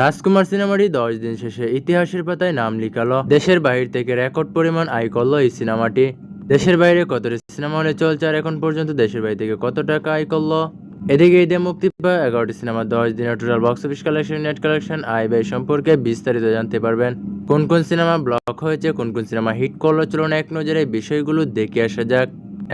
রাজকুমার সিনেমাটি 10 দিন শেষে ইতিহাসের পাতায় নাম লিখালো। দেশের বাইরে থেকে রেকর্ড পরিমাণ আয় করলো এই সিনেমাটি। দেশের বাইরে কতটি সিনেমা হলে চলছে আর এখন পর্যন্ত দেশের বাইরে থেকে কত টাকা আয় করলো। এদিকে ঈদে মুক্তি পাওয়া 11টি সিনেমা 10 দিনের total box office collection, net collection, আয় ব্যয় সম্পর্কে বিস্তারিত জানতে পারবেন। কোন কোন সিনেমা ব্লক হয়েছে, কোন কোন সিনেমা হিট করলো, চলুন এক নজরে এই বিষয়গুলো দেখে আসা যাক।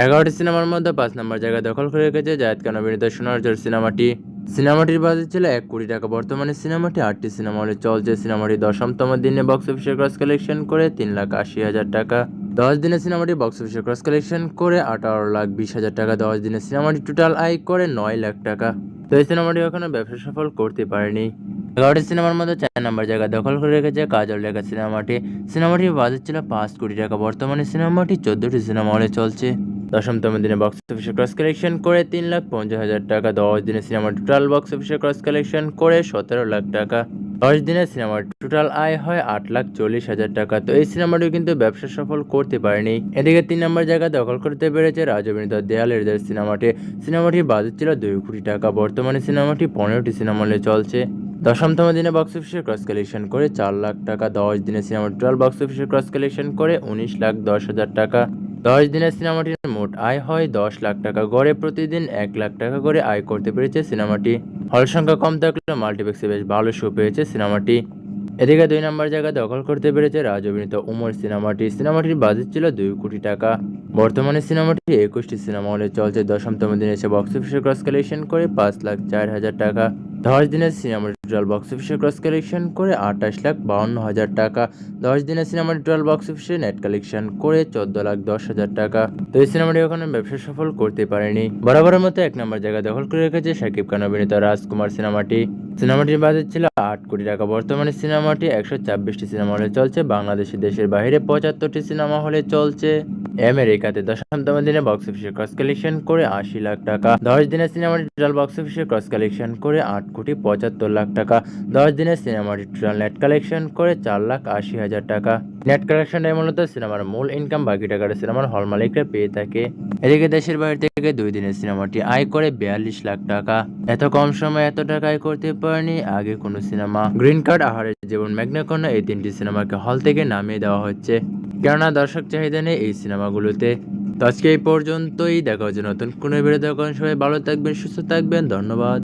11টি সিনেমার মধ্যে 5 নম্বর জায়গা দখল করে রেখেছে জায়েদ খান অভিনীত সোনার চর সিনেমাটি। সিনেমাটির বাজেট ছিল 1 কোটি টাকা। বর্তমানে সিনেমাটি 8টি সিনেমা হলে চলছে। সিনেমাটি 10তম দিনে বক্স অফিসে ক্রস কালেকশন করে 3,80,000 টাকা। 10 দিনে সিনেমাটি বক্স অফিসে ক্রস কালেকশন করে 18,20,000 টাকা। 10 দিনে সিনেমাটি টোটাল আয় করে 9 লাখ টাকা। তো এই সিনেমাটি এখনো ব্যবসা সফল করতে পারেনি। 11টি সিনেমার মধ্যে 4 নম্বর জায়গা দখল করে রেখেছে কাজল লেখা সিনেমাটি। সিনেমাটির বাজেট ছিল 5 কোটি টাকা। বর্তমানে সিনেমাটি 14টি সিনেমা হলে চলছে। 10তম দিনে বক্স অফিসে ক্রস কালেকশন করে 3,50,000 টাকা। 10 দিনে সিনেমার টোটাল বক্স অফিসে ক্রস কালেকশন করে 17 লাখ টাকা। 10 দিনে সিনেমার টোটাল আয় হয় 8,40,000 টাকা। তো এই সিনেমাটি কিন্তু ব্যবসা সফল করতে পারেনি। এদিকে 3 নম্বর জায়গা দখল করতে পেরেছে রাজ অভিনীত দেয়ালের দেশ সিনেমাটি। সিনেমাটির বাজেট ছিল 2 কোটি টাকা। বর্তমানে সিনেমাটি 15টি সিনেমা হলে চলছে। 10তম দিনে বক্স অফিসে ক্রস কালেকশন করে 4 লাখ টাকা। 10 দিনে সিনেমার টোটাল বক্স অফিসে ক্রস কালেকশন করে 19,10,000 টাকা। 10 দিনে সিনেমাটির মোট আয় হয় 10 লাখ টাকা। গড়ে প্রতিদিন 1 লাখ টাকা করে আয় করতে পেরেছে সিনেমাটি। হল সংখ্যা কম থাকলেও মাল্টিপ্লেক্সে বেশ ভালো শো পেয়েছে সিনেমাটি। এদিকে 2 নম্বর জায়গা দখল করতে পেরেছে রাজ অভিনীত উমর সিনেমাটি। সিনেমাটির বাজেট ছিল 2 কোটি টাকা। বর্তমানে সিনেমাটি 21টি সিনেমা হলে চলছে। 10তম দিনে এসে বক্স অফিসে ক্রস কালেকশন করে 5,04,000 টাকা। 10 দিনের সিনেমার টোটাল বক্স অফিসে ক্রস কালেকশন করে 28,52,000 টাকা। 10 দিনের সিনেমার টোটাল বক্স অফিসে নেট কালেকশন করে 14,10,000 টাকা। তো এই সিনেমাটি এখনো ব্যবসা সফল করতে পারেনি। বরাবরের মতো 1 নম্বর জায়গা দখল করে রেখেছে শাকিব খান অভিনীত রাজকুমার সিনেমাটি। সিনেমাটির বাজেট ছিল 8 কোটি টাকা। বর্তমানে সিনেমাটি 126টি সিনেমা হলে চলছে। বাংলাদেশে দেশের বাইরে 75টি সিনেমা হলে চলছে। আমেরিকাতে 10তম দিনে বক্স অফিসে ক্রস কালেকশন করে 80 লাখ টাকা। 10 দিনের সিনেমাটি টোটাল বক্স অফিসে ক্রস কালেকশন করে 8,75,00,000 টাকা। 10 দিনের সিনেমাটি টোটাল নেট কালেকশন করে 4,80,000 টাকা। নেট কালেকশনটাই মূলত সিনেমার মূল ইনকাম। বাকি টাকাটা সিনেমার হল মালিকরা পেয়ে থাকে। এদিকে দেশের বাইরে থেকে 2 দিনের সিনেমাটি আয় করে 42 লাখ টাকা। এত কম সময়ে এত টাকা আয় করতে পারেনি আগে কোনো সিনেমা। গ্রিন কার্ড, আহারের জীবন, মেঘনা কন্যা এই 3টি সিনেমাকে হল থেকে নামিয়ে দেওয়া হচ্ছে, কেননা দর্শক চাহিদা নেই এই সিনেমাগুলোতে। তো আজকে এই পর্যন্তই। দেখা হচ্ছে নতুন কোনো ভিডিওতে। সবাই ভালো থাকবেন, সুস্থ থাকবেন। ধন্যবাদ।